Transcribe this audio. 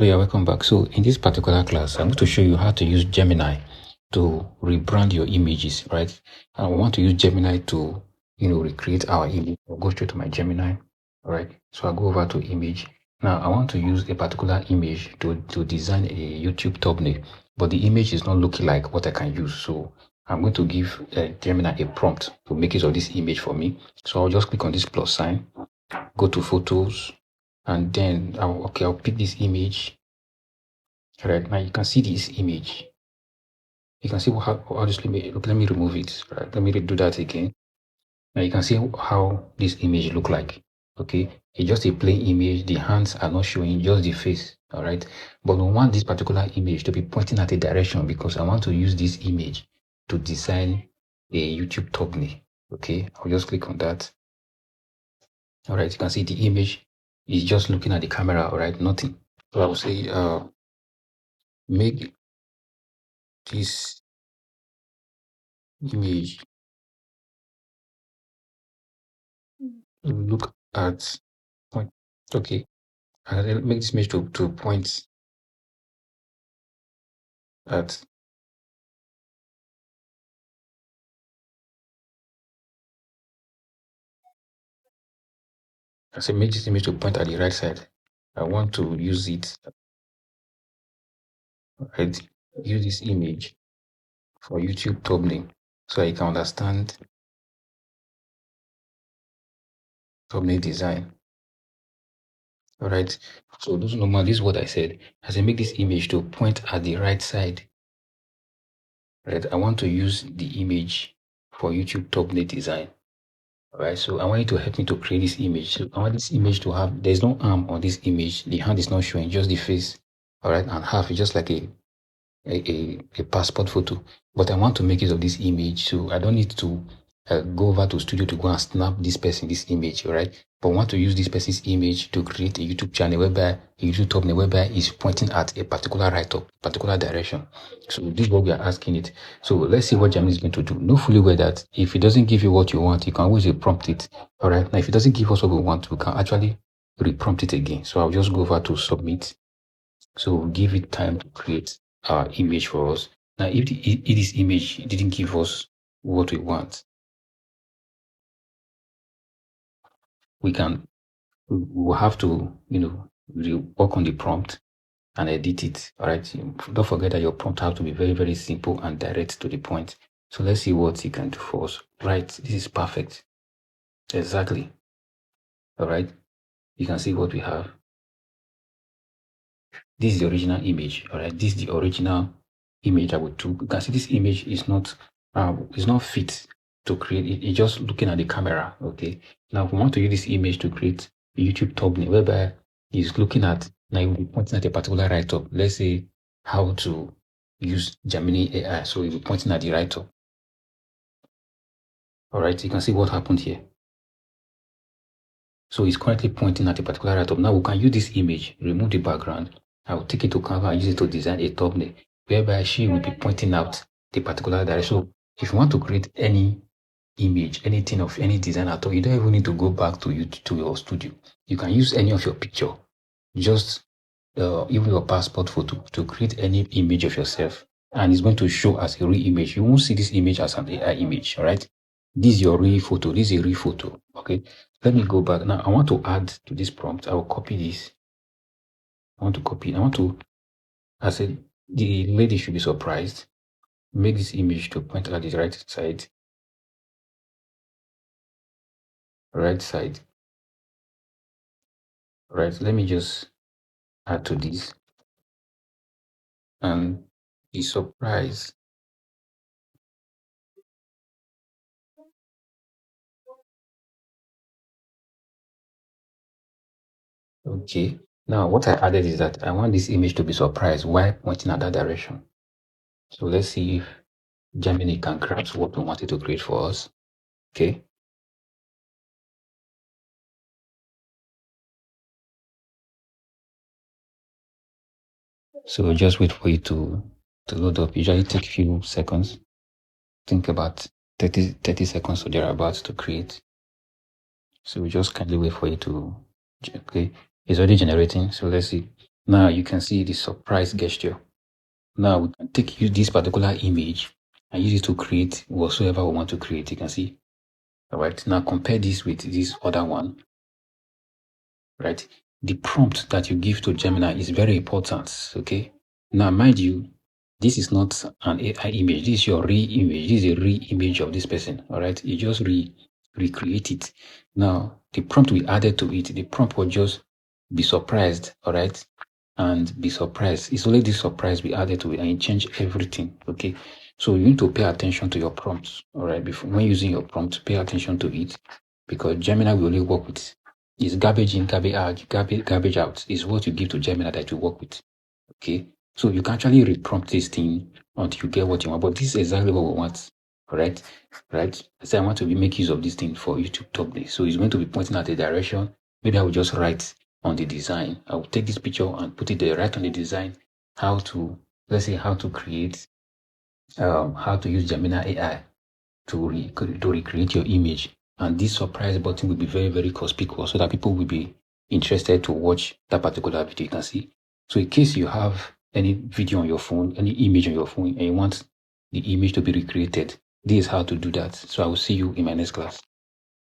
So yeah, welcome back. So in this particular class, I'm going to show you how to use Gemini to rebrand your images, right? And we want to use Gemini to, recreate our image. I'll go straight to my Gemini, all right? So I'll go over to image. Now I want to use a particular image to design a YouTube thumbnail, but the image is not looking like what I can use. So I'm going to give Gemini a prompt to make use of this image for me. So I'll just click on this plus sign, go to photos, and then I'll pick this image. Right now you can see this image. You can see how this image look. Let me remove it. Right, let me do that again. Now you can see how this image look like. Okay, it's just a plain image. The hands are not showing, just the face. All right, but we want this particular image to be pointing at a direction because I want to use this image to design a YouTube thumbnail. Okay, I'll just click on that. All right, you can see the image is just looking at the camera. All right, nothing. So I will say make this image look at point. Okay, and then make this image to point at. I say make this image to point at the right side. I want to use it. Right, use this image for YouTube thumbnail so I can understand thumbnail design. All right. So this is what I said. I say make this image to point at the right side. Right. I want to use the image for YouTube thumbnail design. All right, so I want you to help me to create this image. So I want this image to have, there's no arm on this image. The hand is not showing, just the face. All right, and half is just like a passport photo. But I want to make use of this image, so I don't need to go over to studio to go and snap this image, all right? But I want to use this person's image to create a YouTube channel whereby, a YouTube thumbnail whereby is pointing at a particular write-up, particular direction. So this is what we are asking it. So let's see what Gemini is going to do. Know fully well that if it doesn't give you what you want, you can always prompt it, all right? Now, if it doesn't give us what we want, we can actually reprompt it again. So I'll just go over to submit. So we'll give it time to create our image for us. Now, if this image didn't give us what we want, we will have to, work on the prompt and edit it. All right. Don't forget that your prompt has to be very, very simple and direct to the point. So let's see what it can do for us. Right. This is perfect. Exactly. All right. You can see what we have. This is the original image. All right. This is the original image I would do. You can see this image is not fit to create it. It's just looking at the camera. Okay. Now if we want to use this image to create a YouTube thumbnail whereby he's looking at, now he will be pointing at a particular write-up. Let's say how to use Gemini AI. So he'll be pointing at the write-up. All right. You can see what happened here. So he's currently pointing at a particular write-up. Now we can use this image, remove the background. I will take it to Canva and use it to design a thumbnail whereby she will be pointing out the particular direction. So if you want to create any image, anything of any design at all, you don't even need to go back to your studio. You can use any of your picture, just even your passport photo, to create any image of yourself, and it's going to show as a real image. You won't see this image as an AI image. All right, this is your real photo. This is a real photo. Okay, let me go back now. I want to add to this prompt. I will copy this. I said the lady should be surprised. Make this image to point at the right side. Right side. Right. Let me just add to this and be surprised. Okay. Now what I added is that I want this image to be surprised while pointing at that direction. So let's see if Gemini can grasp what we wanted to create for us. Okay. So just wait for it to load up. Usually take a few seconds. Think about 30 seconds or thereabouts to create. So we just kindly wait for it to, okay. It's already generating. So let's see. Now you can see the surprise gesture. Now we can use this particular image and use it to create whatsoever we want to create. You can see. All right. Now compare this with this other one. Right. The prompt that you give to Gemini is very important. Okay. Now, mind you, this is not an AI image. This is your real image. This is a real image of this person. All right. You just recreate it. Now, the prompt we added to it, the prompt will just be surprised. All right. And be surprised. It's only this surprise we added to it and it changed everything. Okay. So you need to pay attention to your prompts. All right. Before when using your prompt, pay attention to it because Gemini will only work with is garbage in, garbage out, garbage out is what you give to Gemini that you work with. Okay. So you can actually reprompt this thing until you get what you want. But this is exactly what we want. All right. Right. I say I want to make use of this thing for YouTube thumbnail. So it's going to be pointing at a direction. Maybe I will just write on the design. I will take this picture and put it there, right on the design. How to, let's say, how to create, how to use Gemini AI to recreate your image. And this surprise button will be very, very conspicuous so that people will be interested to watch that particular video. You can see. So in case you have any video on your phone, any image on your phone, and you want the image to be recreated, this is how to do that. So I will see you in my next class.